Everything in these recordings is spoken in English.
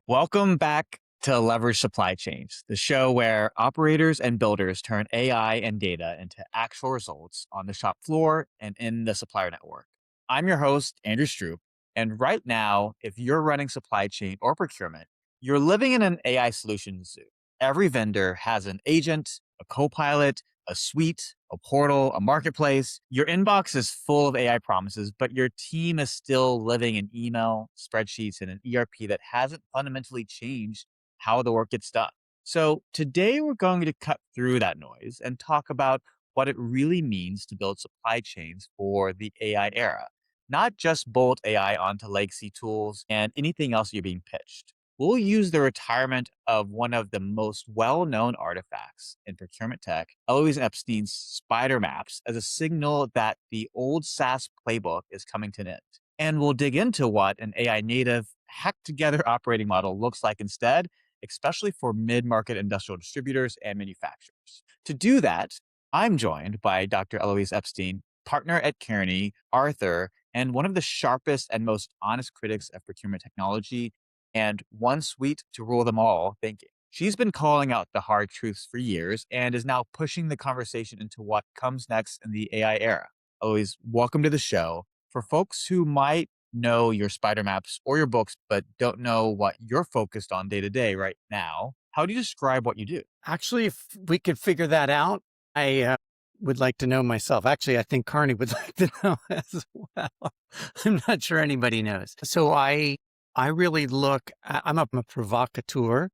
Welcome back to Leverage Supply Chains, the show where operators and builders turn AI and data into actual results on the shop floor and in the supplier network. I'm your host, Andrew Stroup. And right now, if you're running supply chain or procurement, you're living in an AI solution zoo. Every vendor has an agent, a co-pilot, a suite, a portal, a marketplace. Your inbox is full of AI promises, but your team is still living in email, spreadsheets, and an ERP that hasn't fundamentally changed how the work gets done. So today we're going to cut through that noise and talk about what it really means to build supply chains for the AI era, not just bolt AI onto legacy tools and anything else you're being pitched. We'll use the retirement of one of the most well-known artifacts in procurement tech, Elouise Epstein's spider maps, as a signal that the old SaaS playbook is coming to an end. And we'll dig into what an AI native, hacked together operating model looks like instead, especially for mid-market industrial distributors and manufacturers. To do that, I'm joined by Dr. Elouise Epstein, partner at Kearney, Arthur, and one of the sharpest and most honest critics of procurement technology, and one suite to rule them all thinking. She's been calling out the hard truths for years and is now pushing the conversation into what comes next in the AI era. Always welcome to the show. For folks who might know your spider maps or your books, but don't know what you're focused on day to day right now, how do you describe what you do? Actually, if we could figure that out, I would like to know myself. Actually, I think Kearney would like to know as well. I'm not sure anybody knows. So I really I'm a provocateur.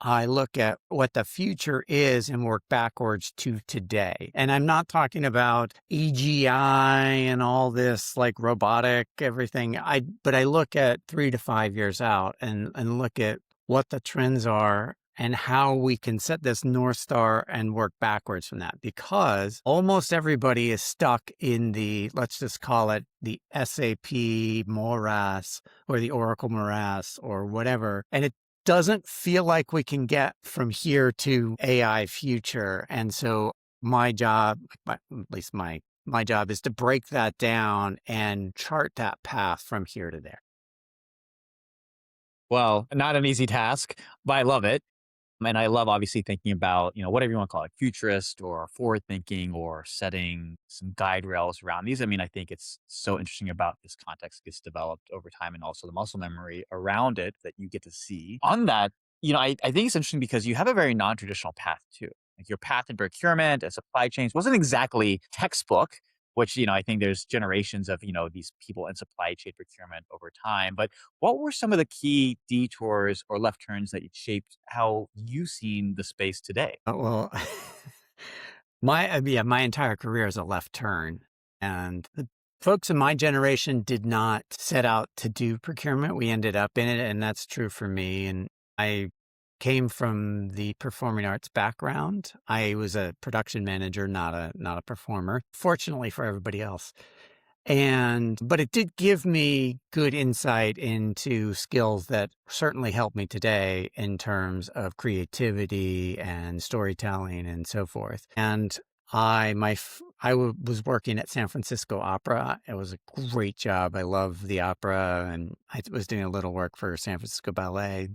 I look at what the future is and work backwards to today. And I'm not talking about EGI and all this like robotic everything. But I look at 3 to 5 years out and look at what the trends are and how we can set this North Star and work backwards from that. Because almost everybody is stuck in let's just call it the SAP morass or the Oracle morass or whatever. And it doesn't feel like we can get from here to AI future. And so my job, at least my job is to break that down and chart that path from here to there. Well, not an easy task, but I love it. And I love obviously thinking about, whatever you want to call it, futurist or forward thinking or setting some guide rails around these. I mean, I think it's so interesting about this context gets developed over time and also the muscle memory around it that you get to see. On that, I think it's interesting because you have a very non-traditional path too. Like your path in procurement and supply chains wasn't exactly textbook, which, I think there's generations of, these people in supply chain procurement over time. But what were some of the key detours or left turns that shaped how you've seen the space today? Well, my entire career is a left turn. And the folks in my generation did not set out to do procurement. We ended up in it, and that's true for me. And I came from the performing arts background. I was a production manager, not a performer, fortunately for everybody else. But it did give me good insight into skills that certainly help me today in terms of creativity and storytelling and so forth. And was working at San Francisco Opera. It was a great job. I love the opera, and I was doing a little work for San Francisco Ballet.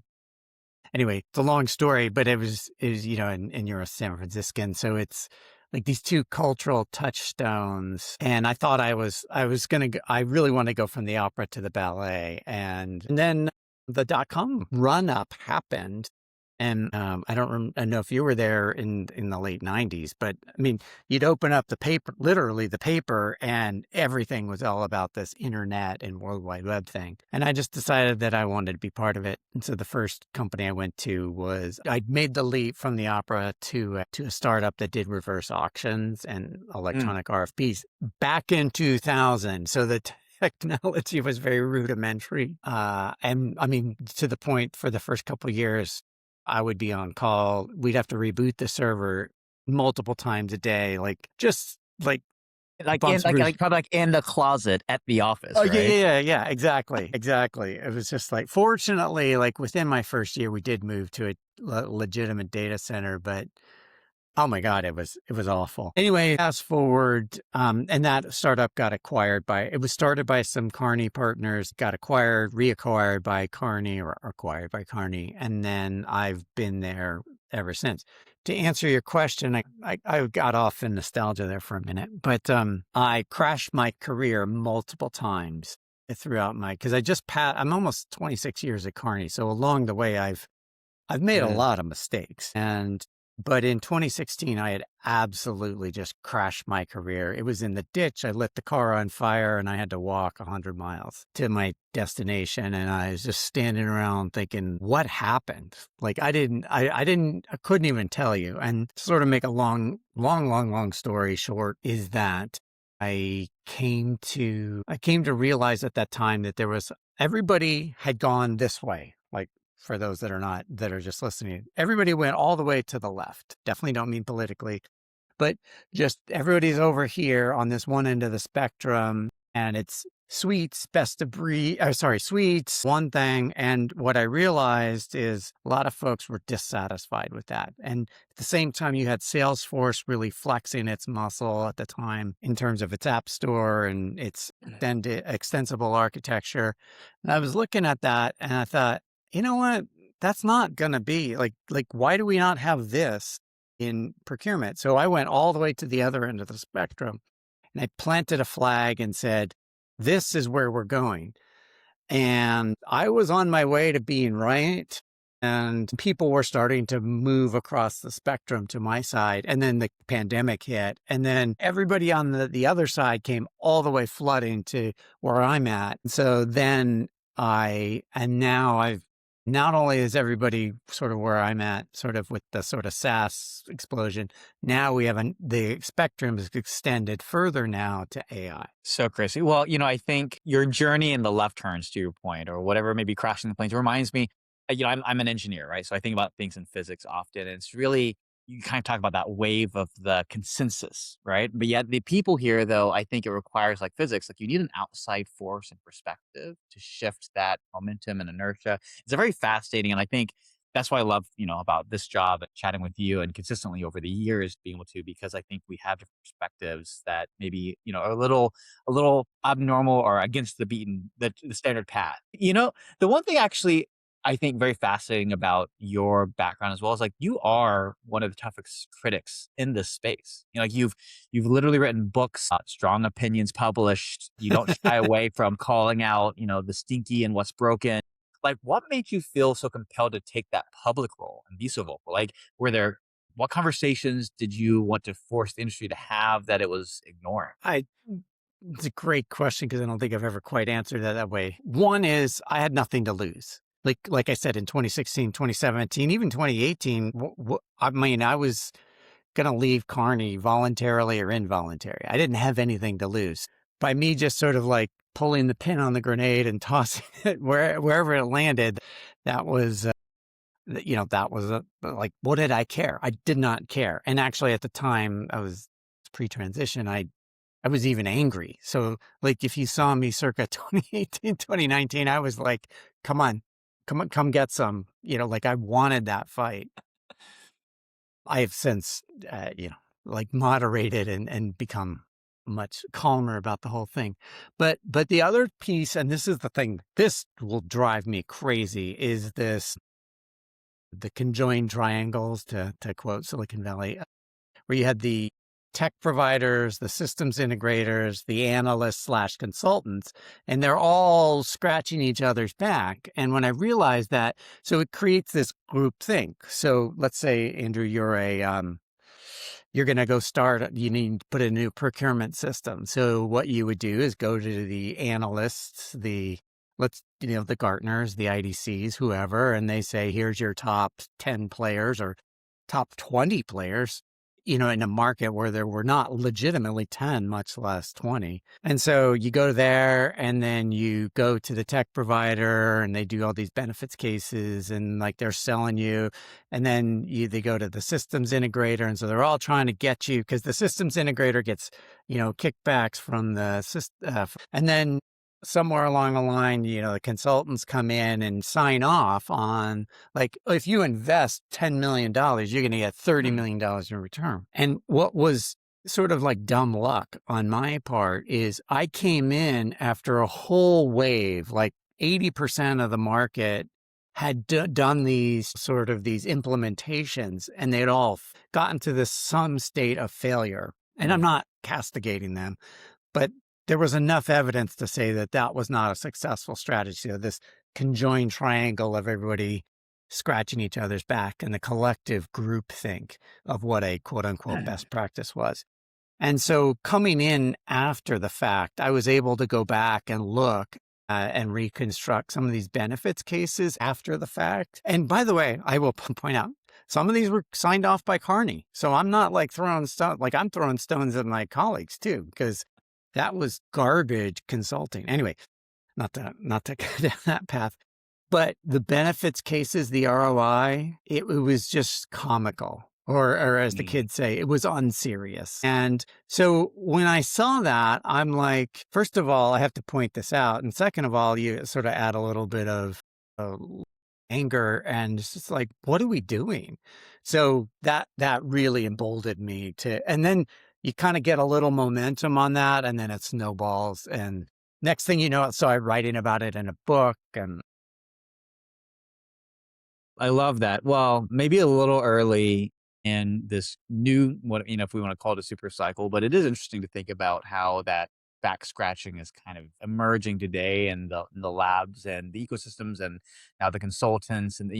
Anyway, it's a long story, but it was, and you're a San Franciscan. So it's like these two cultural touchstones. And I thought I really want to go from the opera to the ballet. And then the dot-com run-up happened. And I don't know if you were there in the late 90s, but I mean, you'd open up the paper, literally the paper, and everything was all about this internet and World Wide Web thing. And I just decided that I wanted to be part of it. And so the first company I went to I'd made the leap from the opera to a startup that did reverse auctions and electronic RFPs back in 2000. So the technology was very rudimentary. And I mean, to the point for the first couple of years, I would be on call. We'd have to reboot the server multiple times a day, just like Probably like in the closet at the office, oh right? yeah, exactly. It was just like, fortunately, like within my first year, we did move to a legitimate data center, but Oh my God, it was awful. Anyway, fast forward, and that startup got acquired by, it was started by some Kearney partners, got acquired, reacquired by Kearney or acquired by Kearney. And then I've been there ever since. To answer your question, I got off in nostalgia there for a minute, but I crashed my career multiple times throughout because I'm almost 26 years at Kearney. So along the way, I've made a lot of mistakes. But in 2016, I had absolutely just crashed my career. It was in the ditch. I lit the car on fire and I had to walk 100 miles to my destination. And I was just standing around thinking, what happened? Like I couldn't even tell you. And sort of make a long story short is that I came to realize at that time that everybody had gone this way. Like, for those that are just listening, everybody went all the way to the left. Definitely don't mean politically, but just everybody's over here on this one end of the spectrum, and it's sweets, best of breed, sweets, one thing. And what I realized is a lot of folks were dissatisfied with that. And at the same time, you had Salesforce really flexing its muscle at the time in terms of its app store and its extensible architecture. And I was looking at that and I thought, you know what? That's not going to be like, why do we not have this in procurement? So I went all the way to the other end of the spectrum and I planted a flag and said, this is where we're going. And I was on my way to being right. And people were starting to move across the spectrum to my side. And then the pandemic hit. And then everybody on the other side came all the way flooding to where I'm at. So then now I've, not only is everybody sort of where I'm at, sort of with the sort of SaaS explosion, now we have the spectrum is extended further now to AI. So crazy. Well, I think your journey in the left turns, to your point, or whatever, maybe crashing the planes, reminds me, I'm an engineer, right? So I think about things in physics often. And it's really, you kind of talk about that wave of the consensus, right? But yet the people here, though, I think it requires like physics, like you need an outside force and perspective to shift that momentum and inertia. It's a very fascinating, and I think that's why I love, about this job, chatting with you and consistently over the years being able to, because I think we have different perspectives that maybe, are a little abnormal or against the standard path. The one thing actually I think very fascinating about your background as well is like you are one of the toughest critics in this space. Like you've literally written books, strong opinions published. You don't shy away from calling out, the stinky and what's broken. Like, what made you feel so compelled to take that public role and be so vocal? Like, what conversations did you want to force the industry to have that it was ignoring? It's a great question because I don't think I've ever quite answered that way. One is I had nothing to lose. Like I said, in 2016, 2017, even 2018, I was going to leave Kearney voluntarily or involuntarily. I didn't have anything to lose. By me just sort of like pulling the pin on the grenade and tossing it wherever it landed, that was, like, what did I care? I did not care. And actually at the time I was pre-transition, I was even angry. So like if you saw me circa 2018, 2019, I was like, come get some, like I wanted that fight. I have since, like moderated and become much calmer about the whole thing. But the other piece, and this is the thing, this will drive me crazy, is the conjoined triangles, to quote Silicon Valley, where you had the tech providers, the systems integrators, the analysts / consultants, and they're all scratching each other's back. And when I realized that, so it creates this group think. So let's say, Andrew, you're going to go you need to put a new procurement system. So what you would do is go to the analysts, the Gartners, the IDCs, whoever, and they say, here's your top 10 players or top 20 players, in a market where there were not legitimately 10, much less 20. And so you go there and then you go to the tech provider and they do all these benefits cases and like they're selling you. And then they go to the systems integrator. And so they're all trying to get you because the systems integrator gets, kickbacks from the system. And then somewhere along the line, the consultants come in and sign off on, like, if you invest $10 million, you're going to get $30 million in return. And what was sort of like dumb luck on my part is I came in after a whole wave, like 80% of the market had done these implementations, and they'd all gotten to this some state of failure. And I'm Mm. not castigating them, but there was enough evidence to say that that was not a successful strategy. So this conjoined triangle of everybody scratching each other's back and the collective groupthink of what a quote unquote best practice was. And so coming in after the fact, I was able to go back and look and reconstruct some of these benefits cases after the fact. And by the way, I will point out, some of these were signed off by Kearney. So I'm not like throwing stones, like I'm throwing stones at my colleagues too, because that was garbage consulting. Anyway, not to go down that path. But the benefits cases, the ROI, it was just comical. Or as the Mm. kids say, it was unserious. And so when I saw that, I'm like, first of all, I have to point this out. And second of all, you sort of add a little bit of uh, anger, and it's just like, what are we doing? So that really emboldened me and then you kind of get a little momentum on that, and then it snowballs. And next thing you know, I started writing about it in a book. And I love that. Well, maybe a little early in this new, what, if we want to call it a super cycle, but it is interesting to think about how that back scratching is kind of emerging today in the labs and the ecosystems and now the consultants and,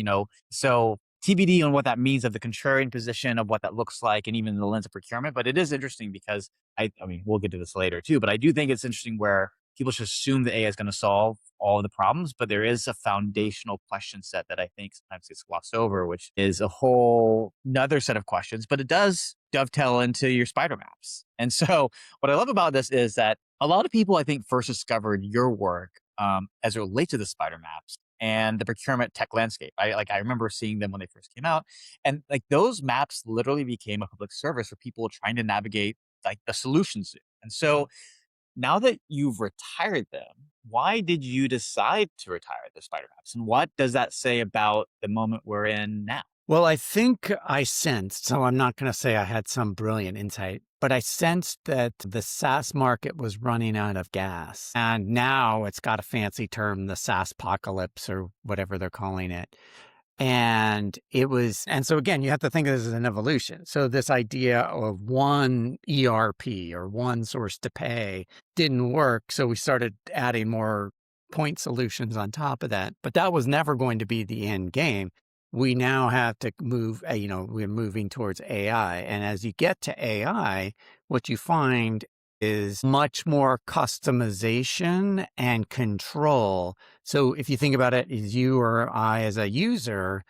so TBD on what that means of the contrarian position of what that looks like and even the lens of procurement. But it is interesting because I mean, we'll get to this later too, but I do think it's interesting where people should assume that AI is going to solve all of the problems, but there is a foundational question set that I think sometimes gets glossed over, which is a whole another set of questions, but it does dovetail into your spider maps. And so what I love about this is that a lot of people, I think, first discovered your work as it relates to the spider maps and the procurement tech landscape. I remember seeing them when they first came out, and like those maps literally became a public service for people trying to navigate like the solutions. And so now that you've retired them, why did you decide to retire the spider maps? And what does that say about the moment we're in now? well, I think I sensed, so I'm not going to say I had some brilliant insight, but I sensed that the SaaS market was running out of gas. And now it's got a fancy term, the SaaSpocalypse or whatever they're calling it. And so again, you have to think of this as an evolution. So this idea of one ERP or one source to pay didn't work. So we started adding more point solutions on top of that. But that was never going to be the end game. We now have to move, we're moving towards AI. And as you get to AI, what you find is much more customization and control. So if you think about it as you or I as a user,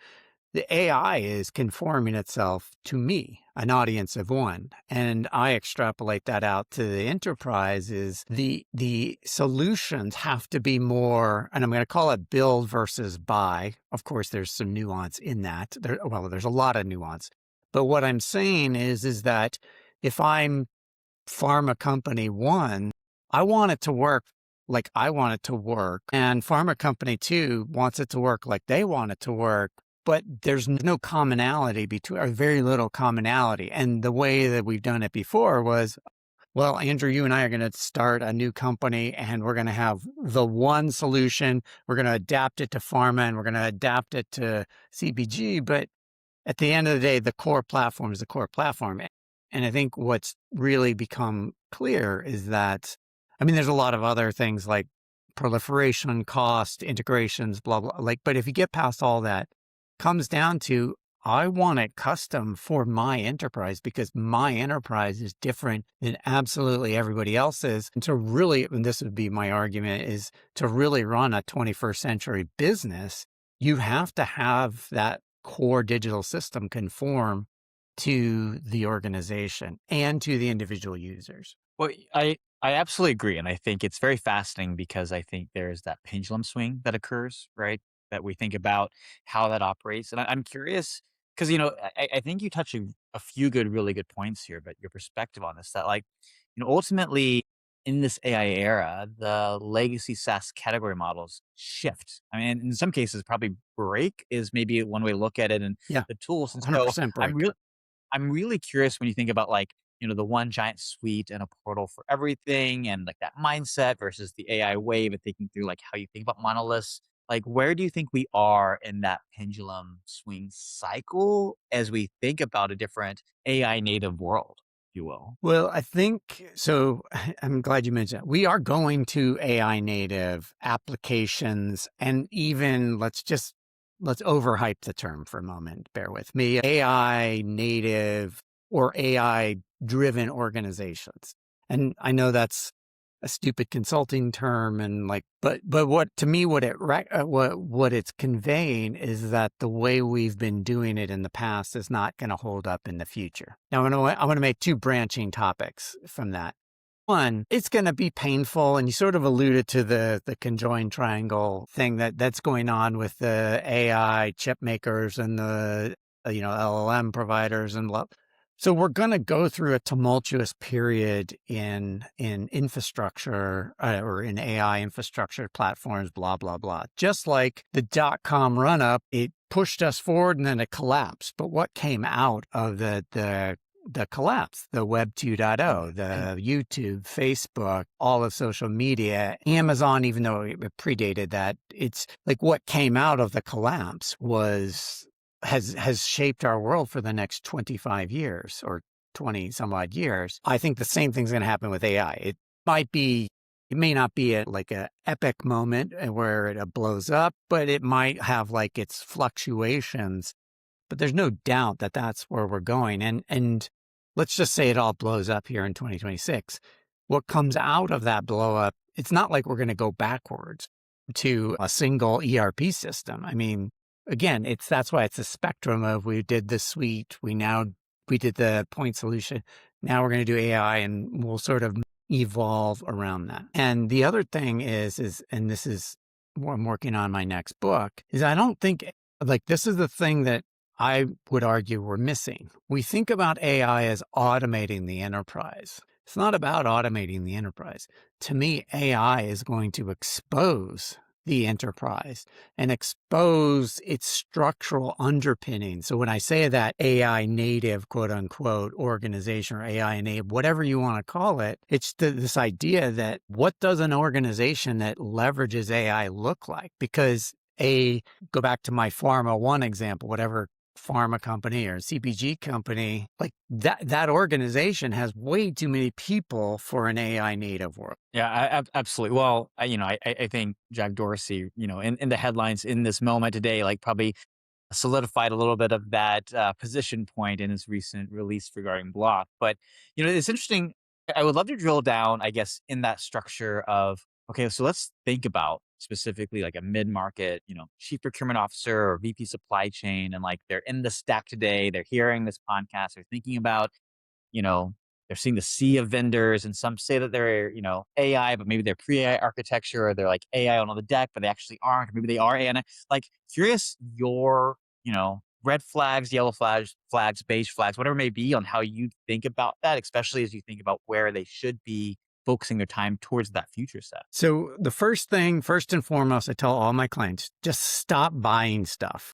the AI is conforming itself to me, an audience of one. And I extrapolate that out to the enterprise is the solutions have to be more, and I'm going to call it build versus buy. Of course, there's some nuance in that. There's a lot of nuance. But what I'm saying is that if I'm pharma company one, I want it to work like I want it to work. And pharma company two wants it to work like they want it to work. But there's no commonality between, or very little commonality. And the way that we've done it before was, well, Andrew, you and I are going to start a new company and we're going to have the one solution. We're going to adapt it to pharma and we're going to adapt it to CPG. But at the end of the day, the core platform is the core platform. And I think what's really become clear is that, I mean, there's a lot of other things like proliferation, cost, integrations, blah, blah. But if you get past all that, comes down to, I want it custom for my enterprise because my enterprise is different than absolutely everybody else's. And to really, and this would be my argument, is to really run a 21st century business, you have to have that core digital system conform to the organization and to the individual users. Well, I absolutely agree. And I think it's very fascinating because I think there's that pendulum swing that occurs, right? That we think about how that operates. And I'm curious because, I think you touch a few really good points here, but your perspective on this, that like, ultimately in this AI era, the legacy SaaS category models shift. I mean, in some cases, probably break is maybe one way to look at it, and Yeah, the tools. And so 100% I'm break. really I'm really curious when you think about like, the one giant suite and a portal for everything and like that mindset versus the AI wave and thinking through like how you think about monoliths. Like, where do you think we are in that pendulum swing cycle as we think about a different AI native world, if you will? Well, I think so. I'm glad you mentioned that. We are going to AI native applications, and even let's overhype the term for a moment. Bear with me. AI native or AI driven organizations. And I know that's a stupid consulting term, and like, but what to me, what it's conveying is that the way we've been doing it in the past is not going to hold up in the future. Now, I want to make two branching topics from that. One, it's going to be painful, and you sort of alluded to the conjoined triangle thing that's going on with the AI chip makers and the LLM providers and blah. So we're going to go through a tumultuous period in infrastructure or in AI infrastructure platforms, blah blah blah. Just like the .com run up, it pushed us forward and then it collapsed. But what came out of the collapse, the Web 2.0, the YouTube, Facebook, all of social media, Amazon, even though it predated that, it's like what came out of the collapse has shaped our world for the next 25 years or 20 some odd years. I think the same thing's going to happen with AI. It may not be like a epic moment where it blows up, but it might have like its fluctuations. But there's no doubt that that's where we're going. And let's just say it all blows up here in 2026. What comes out of that blow up, it's not like we're going to go backwards to a single ERP system. I mean, again, that's why it's a spectrum of we did the suite, we did the point solution. Now we're going to do AI, and we'll sort of evolve around that. And the other thing is, and this is what I'm working on my next book, is I don't think like this is the thing that I would argue we're missing. We think about AI as automating the enterprise. It's not about automating the enterprise. To me, AI is going to expose the enterprise and expose its structural underpinning. So when I say that AI native, quote unquote, organization or AI native, whatever you want to call it, it's this idea that what does an organization that leverages AI look like? Because go back to my Pharma One example, whatever pharma company or CPG company, like that organization has way too many people for an AI native world. Yeah, absolutely. Well, I think Jack Dorsey, in the headlines in this moment today, like probably solidified a little bit of that position point in his recent release regarding block. But, it's interesting. I would love to drill down, I guess, in that structure of, okay, so let's think about specifically like a mid-market, chief procurement officer or VP supply chain. And like they're in the stack today, they're hearing this podcast, they're thinking about, you know, they're seeing the sea of vendors, and some say that they're, AI, but maybe they're pre-AI architecture, or they're like AI on the deck, but they actually aren't, or maybe they are AI. Like, curious your, red flags, yellow flags, beige flags, whatever it may be, on how you think about that, especially as you think about where they should be focusing their time towards that future set. So the first and foremost, I tell all my clients, just stop buying stuff.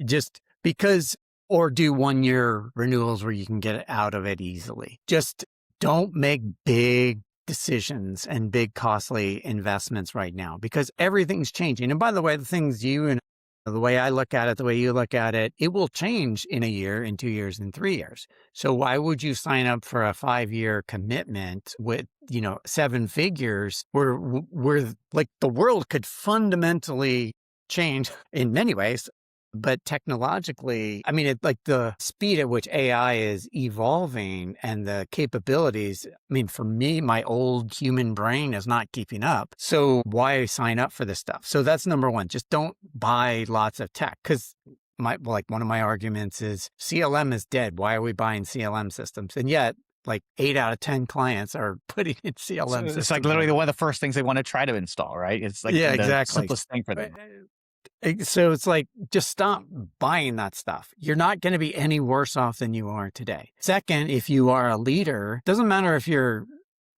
Just because, or do 1-year renewals where you can get out of it easily. Just don't make big decisions and big costly investments right now, because everything's changing. And by the way, the things the way I look at it, the way you look at it, it will change in a year, in 2 years, in 3 years. So why would you sign up for a 5-year commitment with, 7 figures where like the world could fundamentally change in many ways? But technologically, I mean, like the speed at which AI is evolving and the capabilities, I mean, for me, my old human brain is not keeping up. So why sign up for this stuff? So that's number one. Just don't buy lots of tech, because one of my arguments is CLM is dead. Why are we buying CLM systems? And yet, like 8 out of 10 clients are putting in CLM systems. It's like literally one of the first things they want to try to install, right? It's like the simplest thing for them. So it's like, just stop buying that stuff. You're not going to be any worse off than you are today. Second, if you are a leader, doesn't matter if you're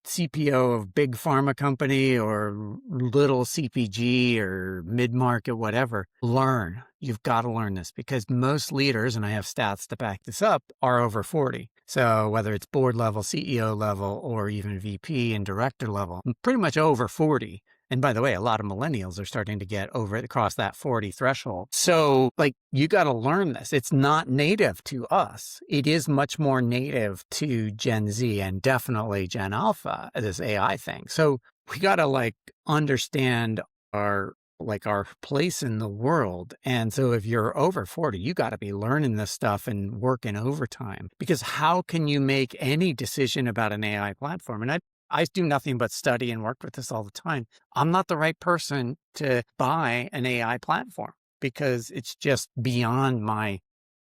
CPO of big pharma company or little CPG or mid-market, whatever, learn. You've got to learn this because most leaders, and I have stats to back this up, are over 40. So whether it's board level, CEO level, or even VP and director level, pretty much over 40. And by the way, a lot of millennials are starting to get across that 40 threshold. So like, you got to learn this. It's not native to us. It is much more native to Gen Z and definitely Gen Alpha, this AI thing. So we got to like understand our place in the world. And so if you're over 40, you got to be learning this stuff and working overtime, because how can you make any decision about an AI platform? And I do nothing but study and work with this all the time. I'm not the right person to buy an AI platform because it's just beyond my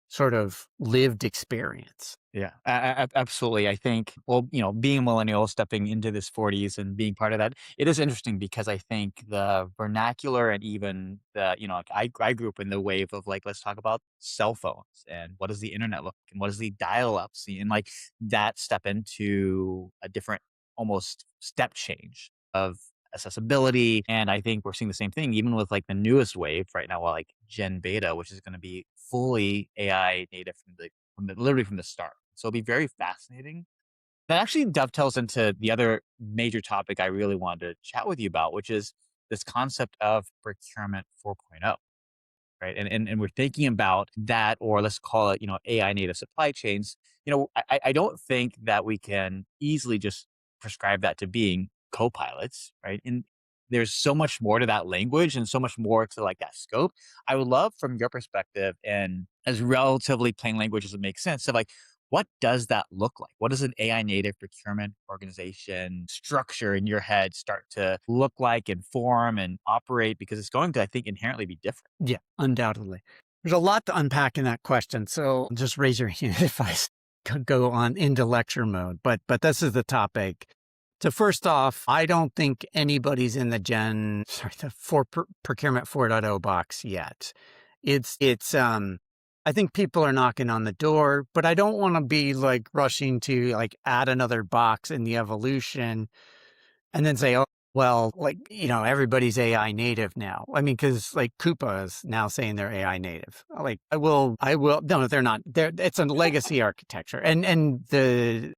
sort of lived experience. Yeah, absolutely. I think, well, being a millennial, stepping into this 40s and being part of that, it is interesting because I think the vernacular and even like, I grew up in the wave of like, let's talk about cell phones and what does the internet look like and what does the dial-up see, and like that step into a different almost step change of accessibility. And I think we're seeing the same thing even with like the newest wave right now, like Gen Beta, which is going to be fully AI native literally from the start. So it'll be very fascinating. That actually dovetails into the other major topic I really wanted to chat with you about, which is this concept of procurement 4.0. Right. And we're thinking about that, or let's call it, AI native supply chains. I don't think that we can easily just prescribe that to being co-pilots, right? And there's so much more to that language and so much more to like that scope. I would love from your perspective, and as relatively plain language as it makes sense, of like, what does that look like? What does an AI native procurement organization structure in your head start to look like and form and operate? Because it's going to, I think, inherently be different. Yeah, undoubtedly. There's a lot to unpack in that question. So just raise your hand if I go on into lecture mode. But this is the topic. So first off, I don't think anybody's in the procurement 4.0 box yet. I think people are knocking on the door, but I don't want to be like rushing to like add another box in the evolution and then say, oh, well, like, everybody's AI native now. I mean, because like Coupa is now saying they're AI native. Like, no, they're not. It's a legacy architecture. And the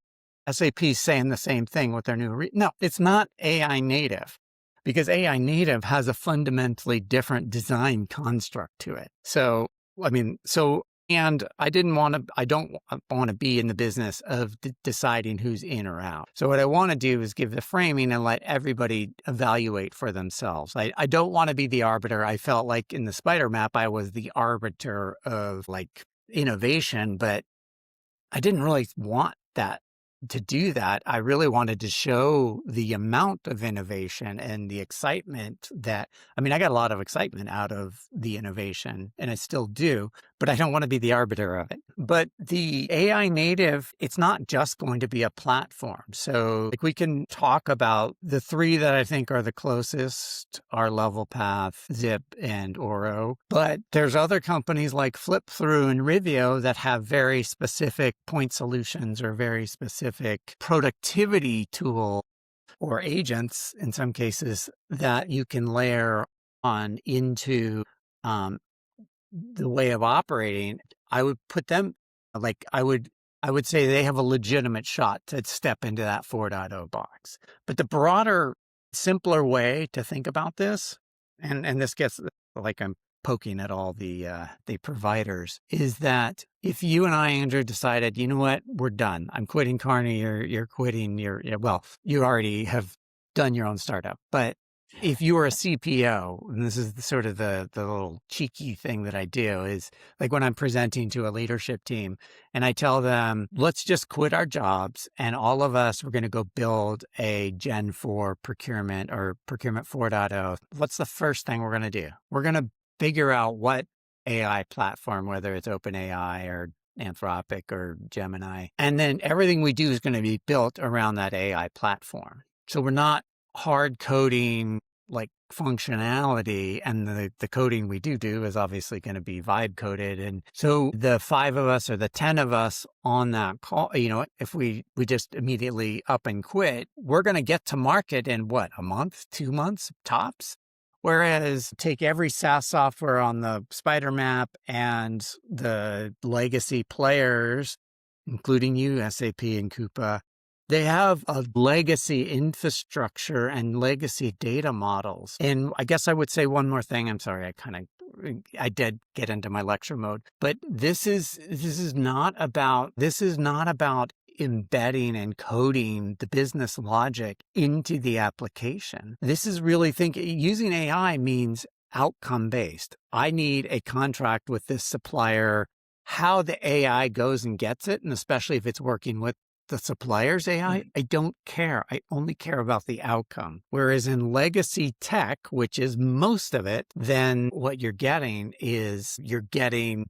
SAP is saying the same thing with their new, no, it's not AI native, because AI native has a fundamentally different design construct to it. And I don't want to be in the business of deciding who's in or out. So what I want to do is give the framing and let everybody evaluate for themselves. I don't want to be the arbiter. I felt like in the spider map, I was the arbiter of like innovation, but I didn't really want to do that. I really wanted to show the amount of innovation and the excitement I got a lot of excitement out of the innovation, and I still do, but I don't want to be the arbiter of it. But the AI native, it's not just going to be a platform. So like, we can talk about the three that I think are the closest are LevelPath, Zip, and Oro. But there's other companies like FlipThrough and Rivio that have very specific point solutions or very specific productivity tool or agents in some cases that you can layer on into the way of operating. I would put them like I would say they have a legitimate shot to step into that 4.0 box. But the broader, simpler way to think about this, and this gets like I'm poking at all the providers, is that if you and I, Andrew, decided, you know what, we're done. I'm quitting Kearney. You're quitting you already have done your own startup. But if you were a CPO, and this is sort of the little cheeky thing that I do, is like when I'm presenting to a leadership team and I tell them, let's just quit our jobs and all of us, we're going to go build a Gen 4 procurement or procurement 4.0. What's the first thing we're going to do? We're going to figure out what AI platform, whether it's OpenAI or Anthropic or Gemini. And then everything we do is going to be built around that AI platform. So we're not hard coding like functionality, and the coding we do is obviously going to be vibe coded. And so the 5 of us or the 10 of us on that call, if we just immediately up and quit, we're going to get to market in what, a month, 2 months tops? Whereas take every SaaS software on the spider map and the legacy players, including you, SAP and Coupa, they have a legacy infrastructure and legacy data models. And I guess I would say one more thing. I'm sorry, I did get into my lecture mode, but this is not about embedding and coding the business logic into the application. This is really using AI means outcome based. I need a contract with this supplier. How the AI goes and gets it, and especially if it's working with the supplier's AI, I don't care. I only care about the outcome. Whereas in legacy tech, which is most of it, then what you're getting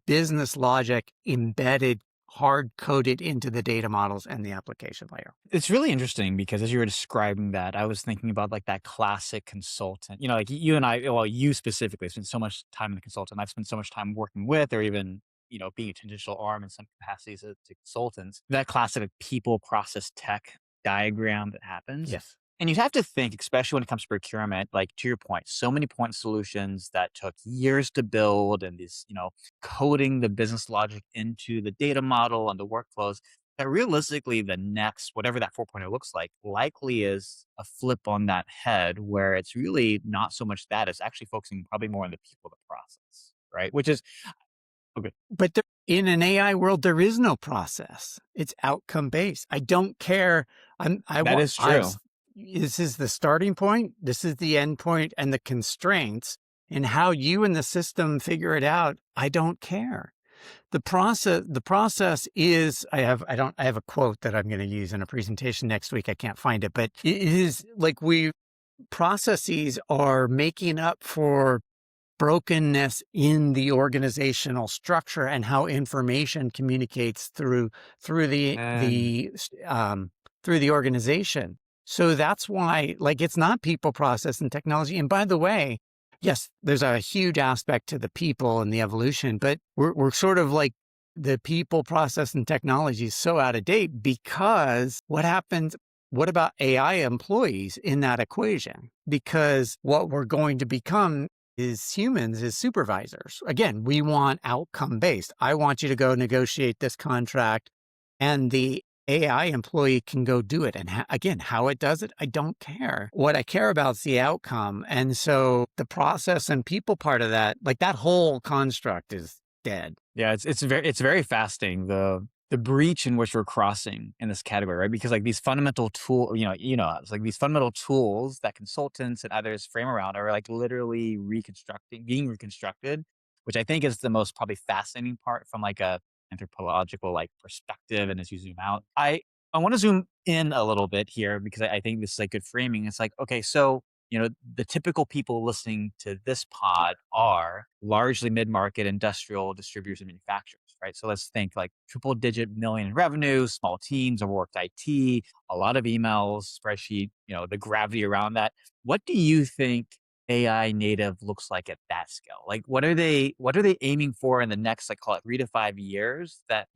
business logic embedded, hard-coded into the data models and the application layer. It's really interesting because as you were describing that, I was thinking about like that classic consultant. Like you and I, well, you specifically spend so much time in the consultant. I've spent so much time working with, or even being a tangential arm in some capacities to consultants. That classic like, people, process, tech diagram that happens. Yes. And you'd have to think, especially when it comes to procurement, like to your point, so many point solutions that took years to build and these, coding the business logic into the data model and the workflows, that realistically the next, whatever that 4.0 looks like, likely is a flip on that head where it's really not so much that, it's actually focusing probably more on the people, the process, right? Which is, okay. But in an AI world, there is no process. It's outcome based. I don't care. That is true. This is the starting point. This is the end point, and the constraints, and how you and the system figure it out. I don't care. The process is, I have a quote that I'm going to use in a presentation next week. I can't find it, but it is like processes are making up for brokenness in the organizational structure and how information communicates through the organization. So that's why, it's not people, process, and technology. And by the way, yes, there's a huge aspect to the people and the evolution, but we're sort of like the people, process, and technology is so out of date because what about AI employees in that equation? Because what we're going to become is humans, is supervisors. Again, we want outcome based. I want you to go negotiate this contract, and the AI employee can go do it. And again, how it does it, I don't care. What I care about is the outcome. And so the process and people part of that, that whole construct is dead. Yeah, it's very fascinating, the breach in which we're crossing in this category, right? Because like these fundamental tools, it's like these fundamental tools that consultants and others frame around are like literally being reconstructed, which I think is the most probably fascinating part from like a anthropological like perspective. And as you zoom out, I want to zoom in a little bit here because I think this is like good framing. It's like, okay, so the typical people listening to this pod are largely mid-market industrial distributors and manufacturers, right? So let's think like triple digit million in revenue, small teams, overworked IT, a lot of emails, spreadsheet, the gravity around that. What do you think AI native looks like at that scale? Like what are they aiming for in the next, like call it 3 to 5 years that,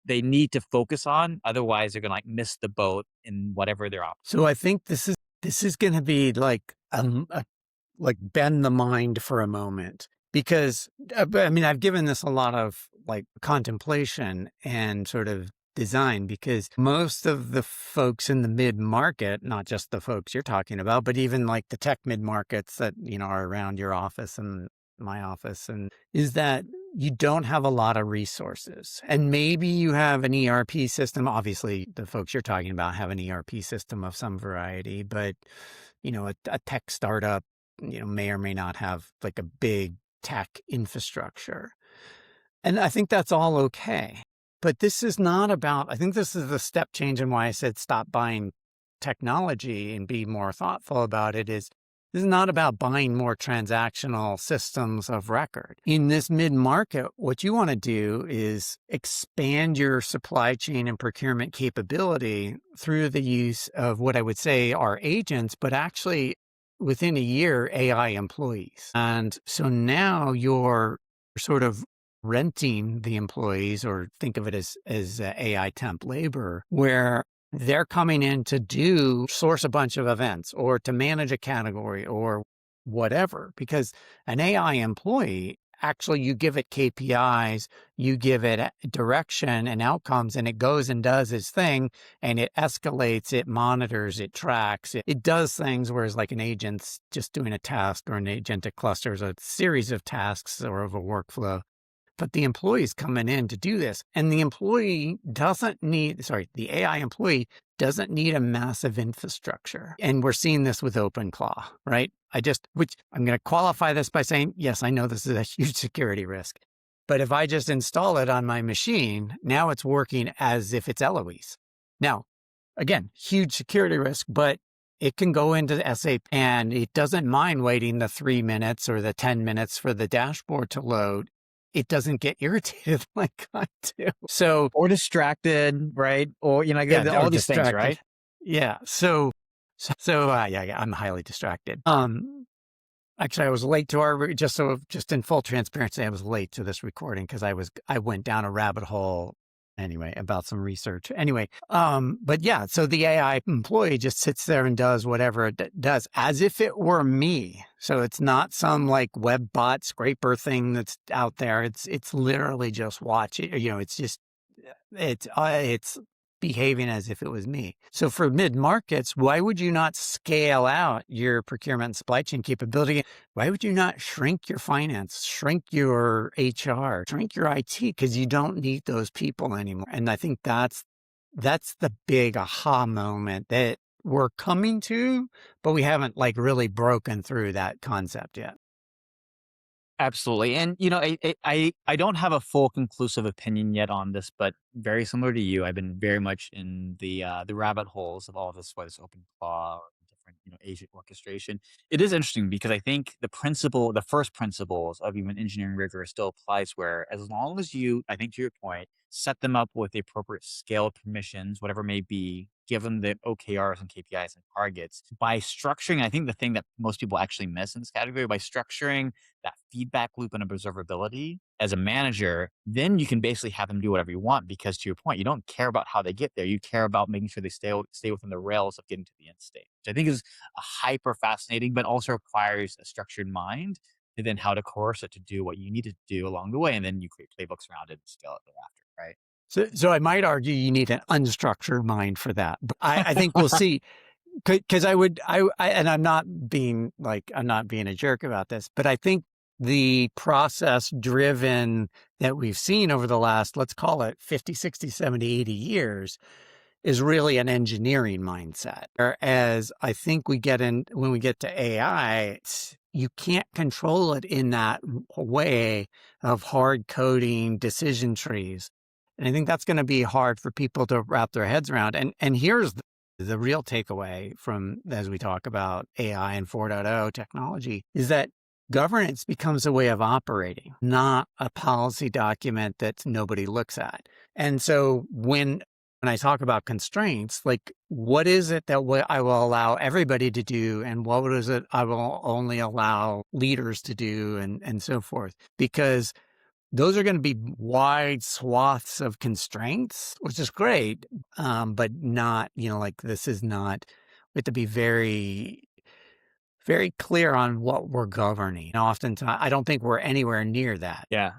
they need to focus on? Otherwise they're going to like miss the boat in whatever they're op. So I think this is going to be like bend the mind for a moment, because I've given this a lot of like contemplation and sort of design, because most of the folks in the mid-market, not just the folks you're talking about, but even like the tech mid-markets that, are around your office and my office, and is that you don't have a lot of resources. And maybe you have an ERP system. Obviously, the folks you're talking about have an ERP system of some variety, but, a tech startup, may or may not have like a big tech infrastructure. And I think that's all okay. But this is not about, I think this is the step change in why I said stop buying technology and be more thoughtful about it. This is not about buying more transactional systems of record. In this mid-market, what you want to do is expand your supply chain and procurement capability through the use of what I would say are agents, but actually within a year, AI employees. And so now you're sort of renting the employees, or think of it as AI temp labor, where they're coming in to source a bunch of events or to manage a category or whatever. Because an AI employee, actually, you give it KPIs, you give it direction and outcomes, and it goes and does its thing, and it escalates, it monitors, it tracks, it does things, whereas like an agent's just doing a task, or an agentic cluster is a series of tasks or of a workflow. But the employee's coming in to do this, and the AI employee doesn't need a massive infrastructure. And we're seeing this with OpenClaw, right? Which I'm going to qualify this by saying, yes, I know this is a huge security risk. But if I just install it on my machine, now it's working as if it's Elouise. Now, again, huge security risk, but it can go into SAP and it doesn't mind waiting the 3 minutes or the 10 minutes for the dashboard to load. It doesn't get irritated like I do. So, Or distracted, right? Or, all or these things, right? distracted. Yeah. Yeah, I'm highly distracted. Actually, I was late to just in full transparency, I was late to this recording because I went down a rabbit hole anyway about some research. Anyway, but yeah, so the AI employee just sits there and does whatever it does as if it were me. So it's not some like web bot scraper thing that's out there. It's literally just watching. It's behaving as if it was me. So for mid markets, why would you not scale out your procurement and supply chain capability? Why would you not shrink your finance, shrink your HR, shrink your IT? Because you don't need those people anymore. And I think that's the big aha moment that we're coming to, but we haven't like really broken through that concept yet. Absolutely. And, I don't have a full conclusive opinion yet on this, but very similar to you, I've been very much in the rabbit holes of all this, whether it's open claw or different, agent orchestration. It is interesting because I think the first principles of even engineering rigor still applies, where as long as you, I think to your point, set them up with the appropriate scale permissions, whatever it may be, given the OKRs and KPIs and targets, by structuring, I think the thing that most people actually miss in this category, by structuring that feedback loop and observability as a manager, then you can basically have them do whatever you want, because to your point, you don't care about how they get there. You care about making sure they stay within the rails of getting to the end state, which I think is a hyper fascinating, but also requires a structured mind, and then how to coerce it to do what you need to do along the way. And then you create playbooks around it and scale it thereafter, right? So I might argue you need an unstructured mind for that. But I think we'll see. Because and I'm not being a jerk about this, but I think the process driven that we've seen over the last, let's call it 50, 60, 70, 80 years is really an engineering mindset. Whereas I think when we get to AI, you can't control it in that way of hard coding decision trees. And I think that's going to be hard for people to wrap their heads around. And here's the real takeaway from, as we talk about AI and 4.0 technology, is that governance becomes a way of operating, not a policy document that nobody looks at. And so when I talk about constraints, like what is it that I will allow everybody to do, and what is it I will only allow leaders to do, and so forth? Because those are going to be wide swaths of constraints, which is great, but not, this is not, we have to be very, very clear on what we're governing. And oftentimes, I don't think we're anywhere near that. Yeah.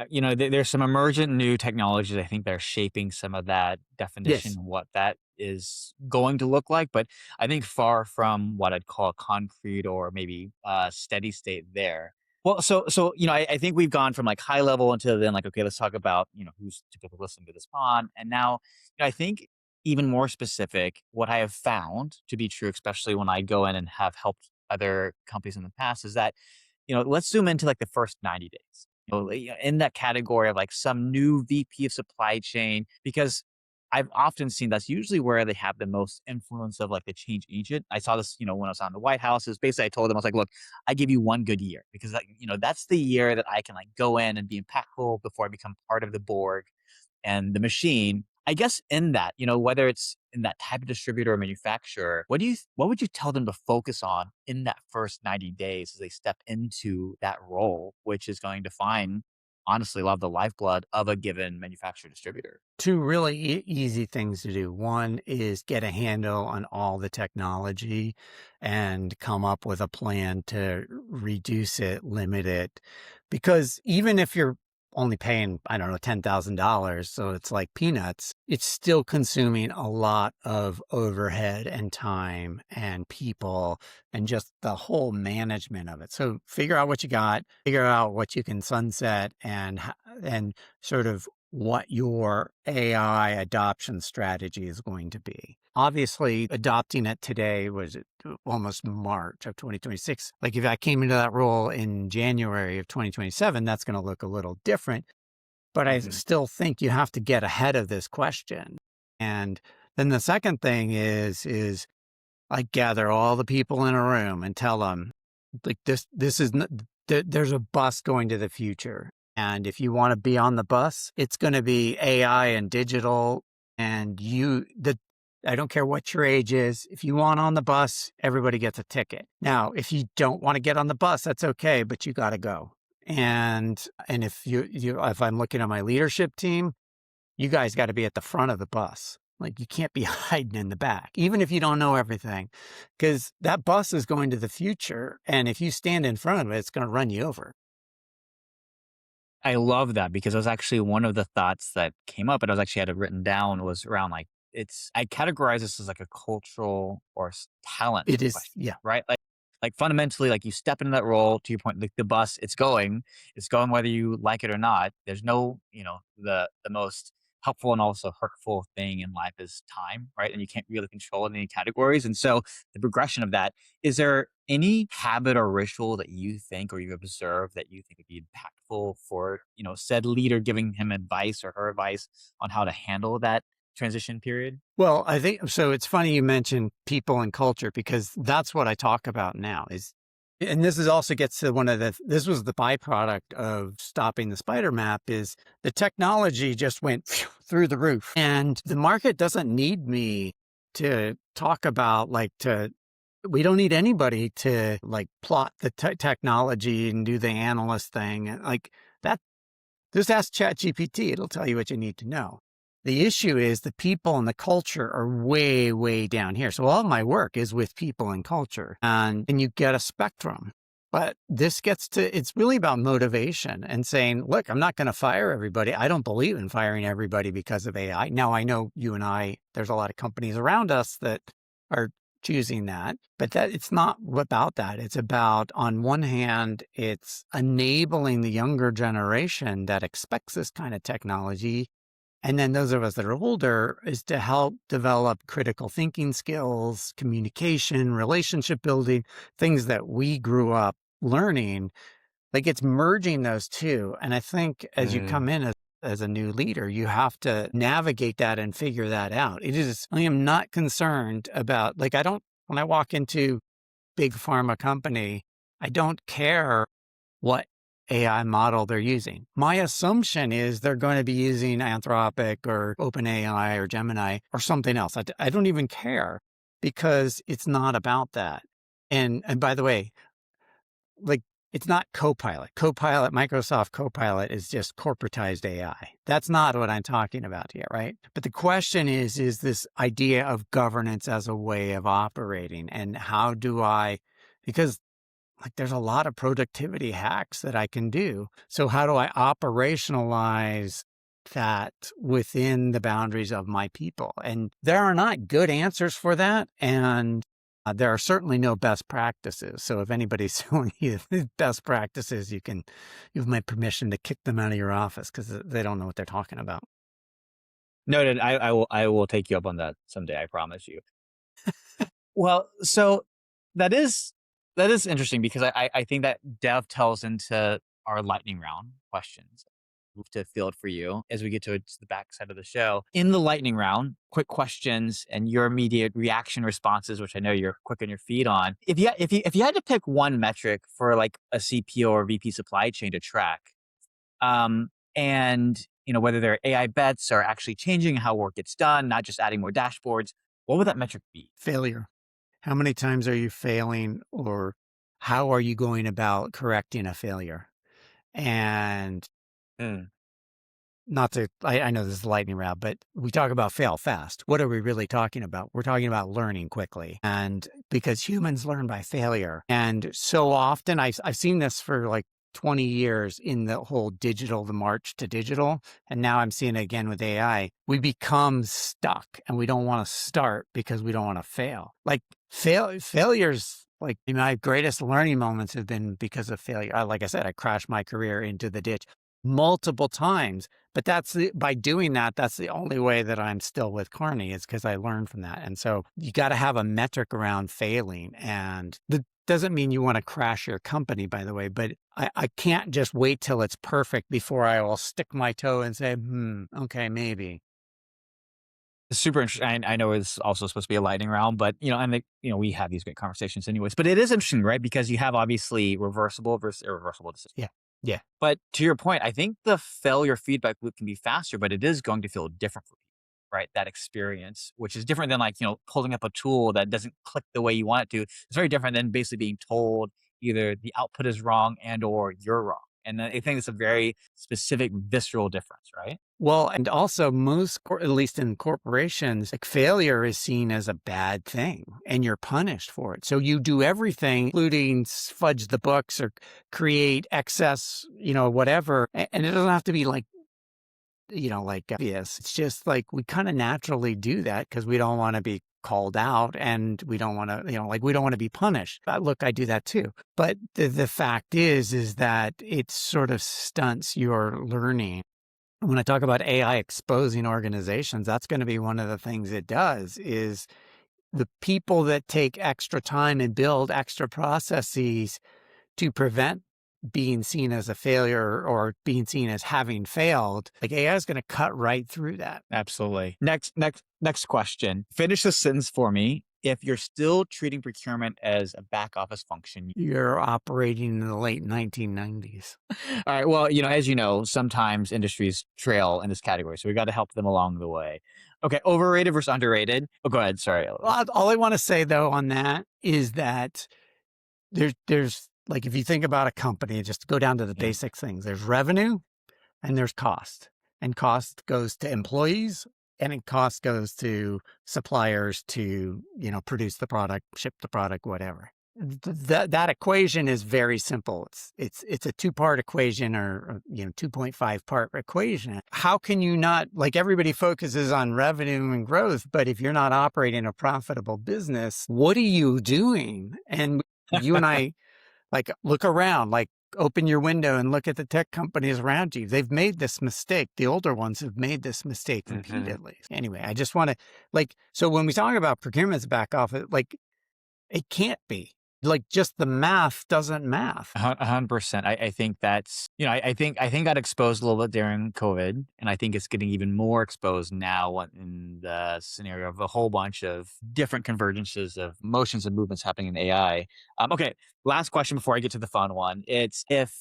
There's some emergent new technologies, I think, that are shaping some of that definition Yes. and what that is going to look like. But I think far from what I'd call a concrete or maybe steady state there. Well, I think we've gone from like high level into then like, okay, let's talk about, who's typically listening to this pod. And now, I think even more specific, what I have found to be true, especially when I go in and have helped other companies in the past, is that, let's zoom into like the first 90 days. In that category of like some new VP of supply chain, because I've often seen that's usually where they have the most influence of like the change agent. I saw this, when I was on the White House, is basically I told them, I was like, look, I give you one good year, because like, that's the year that I can like go in and be impactful before I become part of the Borg and the machine. I guess in that, whether it's in that type of distributor or manufacturer, what would you tell them to focus on in that first 90 days as they step into that role, which is going to find honestly a lot of the lifeblood of a given manufacturer distributor? Two really easy things to do. One is get a handle on all the technology and come up with a plan to reduce it, limit it. Because even if you're only paying, I don't know, $10,000, so it's like peanuts, it's still consuming a lot of overhead and time and people and just the whole management of it. So figure out what you got, figure out what you can sunset, and sort of what your AI adoption strategy is going to be. Obviously, adopting it today was almost March of 2026. Like if I came into that role in January of 2027, that's going to look a little different. But I Mhm. still think you have to get ahead of this question. And then the second thing is I gather all the people in a room and tell them, like this is there's a bus going to the future, and if you want to be on the bus, it's going to be AI and digital, and I don't care what your age is. If you want on the bus, everybody gets a ticket. Now, if you don't want to get on the bus, that's okay, but you got to go. And if if I'm looking at my leadership team, you guys got to be at the front of the bus. Like you can't be hiding in the back, even if you don't know everything, because that bus is going to the future. And if you stand in front of it, it's going to run you over. I love that because it was actually one of the thoughts that came up, and I was actually had it written down was around like I categorize this as like a cultural or talent It is, question, yeah. right? Like fundamentally, like you step into that role. To your point, like the bus, it's going whether you like it or not. There's no, the most helpful and also hurtful thing in life is time, right? And you can't really control it in any categories. And so the progression of that, is there any habit or ritual that you think or you observe that you think would be impactful for, said leader giving him advice or her advice on how to handle that transition period? Well, I think so. It's funny you mentioned people and culture because that's what I talk about now and this is also gets to this was the byproduct of stopping the spider map is the technology just went through the roof and the market doesn't need me to talk about we don't need anybody to like plot the technology and do the analyst thing like that. Just ask ChatGPT, it'll tell you what you need to know. The issue is the people and the culture are way, way down here. So all my work is with people and culture and you get a spectrum. But it's really about motivation and saying, look, I'm not going to fire everybody. I don't believe in firing everybody because of AI. Now I know you and there's a lot of companies around us that are choosing that, but that it's not about that. It's about, on one hand, it's enabling the younger generation that expects this kind of technology. And then those of us that are older is to help develop critical thinking skills, communication, relationship building, things that we grew up learning. Like it's merging those two. And I think as you come in as a new leader, you have to navigate that and figure that out. I am not concerned about, when I walk into big pharma company, I don't care what AI model they're using. My assumption is they're going to be using Anthropic or OpenAI or Gemini or something else. I don't even care because it's not about that. And by the way, like it's not Copilot. Microsoft Copilot is just corporatized AI. That's not what I'm talking about here, right? But the question is this idea of governance as a way of operating and because like there's a lot of productivity hacks that I can do. So how do I operationalize that within the boundaries of my people? And there are not good answers for that. And there are certainly no best practices. So if anybody's telling you best practices, you have my permission to kick them out of your office because they don't know what they're talking about. Noted. I will take you up on that someday. I promise you. Well, so that is that is interesting because I think that dovetails into our lightning round questions. Move to field for you as we get to the back side of the show. In the lightning round, quick questions and your immediate reaction responses, which I know you're quick on your feet on. If you had to pick one metric for like a CPO or VP supply chain to track, and whether their AI bets are actually changing how work gets done, not just adding more dashboards, what would that metric be? Failure. How many times are you failing, or how are you going about correcting a failure? And Mm. not to, I know this is a lightning round, but we talk about fail fast. What are we really talking about? We're talking about learning quickly. And because humans learn by failure. And so often I've seen this for like 20 years in the whole digital, the march to digital. And now I'm seeing it again with AI. We become stuck and we don't want to start because we don't want to fail. Like failures, like my greatest learning moments have been because of failure. Like I said, I crashed my career into the ditch multiple times. But by doing that, that's the only way that I'm still with Kearney, is because I learned from that. And so you got to have a metric around failing. And that doesn't mean you want to crash your company, by the way, but I can't just wait till it's perfect before I will stick my toe and say, okay, maybe. It's super interesting. I know it's also supposed to be a lightning round, but we have these great conversations anyways. But it is interesting, right? Because you have obviously reversible versus irreversible decisions. Yeah. Yeah. But to your point, I think the failure feedback loop can be faster, but it is going to feel different for people, right? That experience, which is different than pulling up a tool that doesn't click the way you want it to. It's very different than basically being told either the output is wrong and or you're wrong. And I think it's a very specific visceral difference, right? Well, and also at least in corporations, like failure is seen as a bad thing and you're punished for it. So you do everything, including fudge the books or create excess, whatever. And it doesn't have to be like obvious. It's just like we kind of naturally do that because we don't want to be called out and we don't want to, we don't want to be punished. Look, I do that too. But the fact is that it sort of stunts your learning. When I talk about AI exposing organizations, that's going to be one of the things it does, is the people that take extra time and build extra processes to prevent being seen as a failure or being seen as having failed, like AI is going to cut right through that. Absolutely. Next question. Finish the sentence for me. If you're still treating procurement as a back office function, You're operating in the late 1990s. all right. Well, as you know, sometimes industries trail in this category, so we got to help them along the way. Okay, overrated versus underrated. Oh, go ahead. Sorry. Well, all I want to say though on that is that there's like, if you think about a company, just go down to the basic things. There's revenue and there's cost, and cost goes to employees and cost goes to suppliers to, produce the product, ship the product, whatever. That equation is very simple. It's a 2-part equation or 2.5 part equation. How can you not, like, everybody focuses on revenue and growth, but if you're not operating a profitable business, what are you doing? And you and I, like, look around, like, open your window and look at the tech companies around you. They've made this mistake. The older ones have made this mistake repeatedly. Anyway, I just want to, so when we talk about procurement's back office, it can't be. Just the math doesn't math. 100%. I think that's, I think got exposed a little bit during COVID, and I think it's getting even more exposed now in the scenario of a whole bunch of different convergences of motions and movements happening in AI. Okay, last question before I get to the fun one. It's if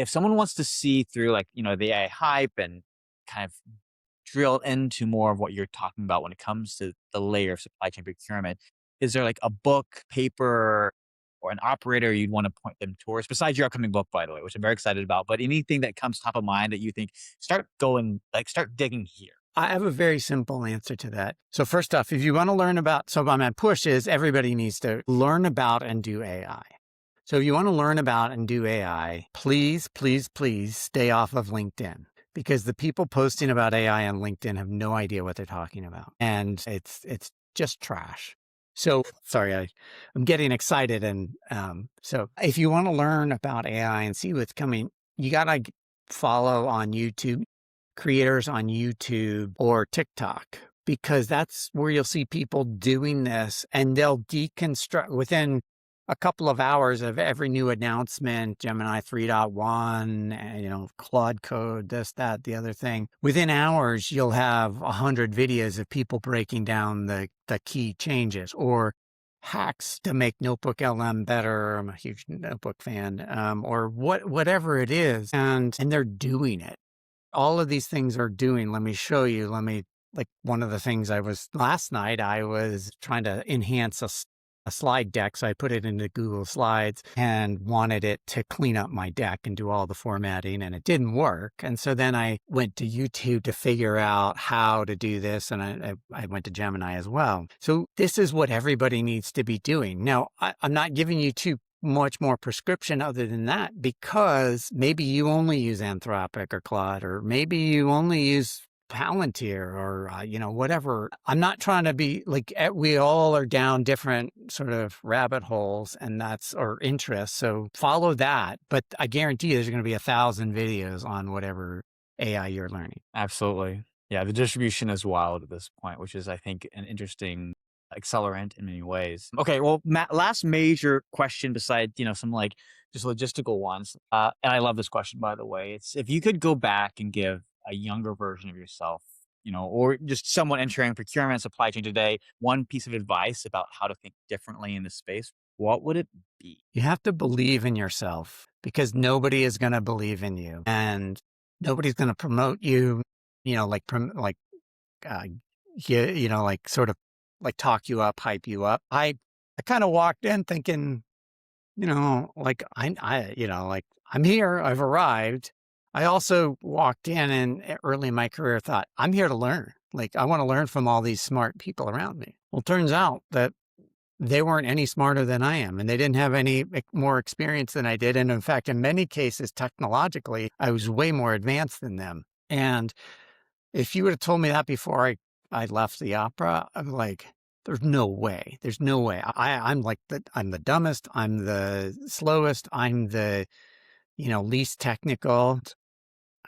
someone wants to see through the AI hype and kind of drill into more of what you're talking about when it comes to the layer of supply chain procurement, is there a book, paper, or an operator you'd want to point them towards, besides your upcoming book, by the way, which I'm very excited about, but anything that comes top of mind that you think, start digging here? I have a very simple answer to that. So first off, if you want to learn about, so my push is everybody needs to learn about and do AI. So if you want to learn about and do AI, please, please, please stay off of LinkedIn, because the people posting about AI on LinkedIn have no idea what they're talking about. And it's just trash. So sorry, I'm getting excited. And so if you want to learn about AI and see what's coming, you got to follow on YouTube, creators on YouTube or TikTok, because that's where you'll see people doing this, and they'll deconstruct within a couple of hours of every new announcement, Gemini 3.1, Claude Code, this, that, the other thing. Within hours, you'll have 100 videos of people breaking down the key changes or hacks to make Notebook LM better. I'm a huge Notebook fan, or whatever it is. And they're doing it. all of these things are doing. Let me show you. Like one of the things last night, I was trying to enhance a slide deck. So I put it into Google Slides and wanted it to clean up my deck and do all the formatting, and it didn't work. And so then I went to YouTube to figure out how to do this. And I went to Gemini as well. So this is what everybody needs to be doing. Now, I'm not giving you too much more prescription other than that, because maybe you only use Anthropic or Claude, or maybe you only use Palantir or, whatever. I'm not trying to be like, we all are down different sort of rabbit holes or interests. So follow that. But I guarantee you there's going to be 1,000 videos on whatever AI you're learning. Absolutely. Yeah, the distribution is wild at this point, which is, I think, an interesting accelerant in many ways. Okay, well, last major question besides, some like just logistical ones. And I love this question, by the way. It's if you could go back and give a younger version of yourself, or just someone entering procurement supply chain today, one piece of advice about how to think differently in this space, what would it be? You have to believe in yourself, because nobody is going to believe in you, and nobody's going to promote you, uh, like sort of like talk you up, hype you up. I kind of walked in thinking, like like I'm here, I've arrived. I also walked in and early in my career thought, I'm here to learn. Like, I want to learn from all these smart people around me. Well, it turns out that they weren't any smarter than I am, and they didn't have any more experience than I did. And in fact, in many cases, technologically, I was way more advanced than them. And if you would have told me that before I left the opera, I'm like, there's no way. There's no way. I'm the dumbest. I'm the slowest. I'm the, least technical.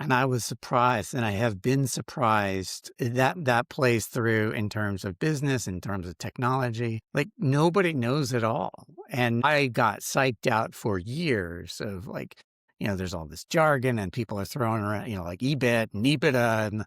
And I was surprised, and I have been surprised that plays through in terms of business, in terms of technology. Like, nobody knows it all. And I got psyched out for years of like, there's all this jargon and people are throwing around, like EBIT and EBITDA. And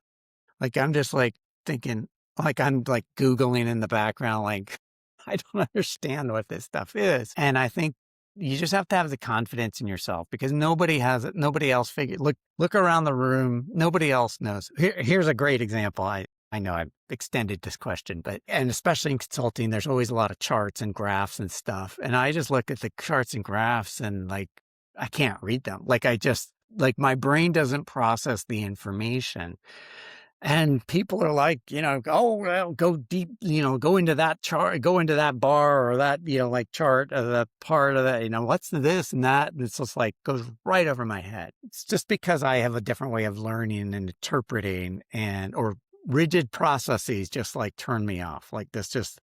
like, I'm just like thinking, like, I'm like Googling in the background, like, I don't understand what this stuff is. And I think you just have to have the confidence in yourself, because nobody has it. Nobody else figured. Look around the room. Nobody else knows. Here's a great example. I know I've extended this question, and especially in consulting, there's always a lot of charts and graphs and stuff. And I just look at the charts and graphs and like, I can't read them. Like my brain doesn't process the information. And people are like, oh, well, go deep, go into that chart, go into that bar or that, like chart of that part of that, what's this and that. And it's just like goes right over my head. It's just because I have a different way of learning and interpreting, or rigid processes just like turn me off. Like this just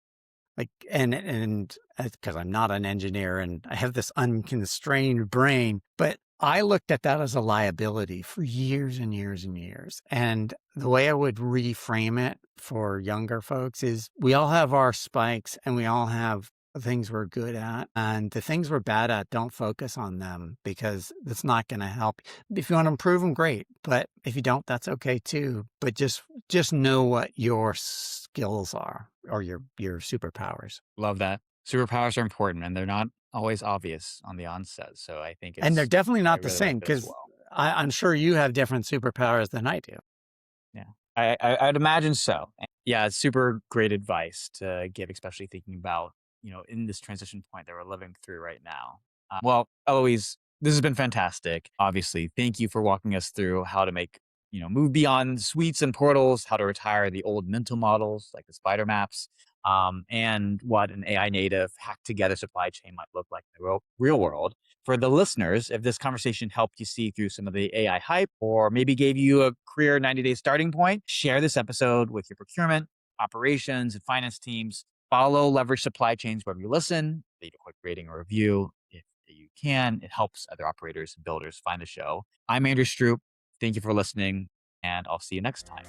like, and because I'm not an engineer and I have this unconstrained brain, but I looked at that as a liability for years and years and years. And the way I would reframe it for younger folks is we all have our spikes and we all have the things we're good at, and the things we're bad at, don't focus on them, because it's not going to help. If you want to improve them, great. But if you don't, that's okay too. But just know what your skills are, or your superpowers. Love that. Superpowers are important, and they're not always obvious on the onset. So I think And they're definitely I not the really like same, it as because well. I'm sure you have different superpowers than I do. Yeah, I'd imagine so. Yeah, it's super great advice to give, especially thinking about, in this transition point that we're living through right now. Well, Eloise, this has been fantastic. Obviously, thank you for walking us through how to make, move beyond suites and portals, how to retire the old mental models like the spider maps, and what an AI native hacked together supply chain might look like in the real world. For the listeners, if this conversation helped you see through some of the AI hype, or maybe gave you a career 90-day starting point, share this episode with your procurement, operations, and finance teams. Follow Leverage Supply Chains wherever you listen. Leave a quick rating or review if you can. It helps other operators and builders find the show. I'm Andrew Stroup. Thank you for listening, and I'll see you next time.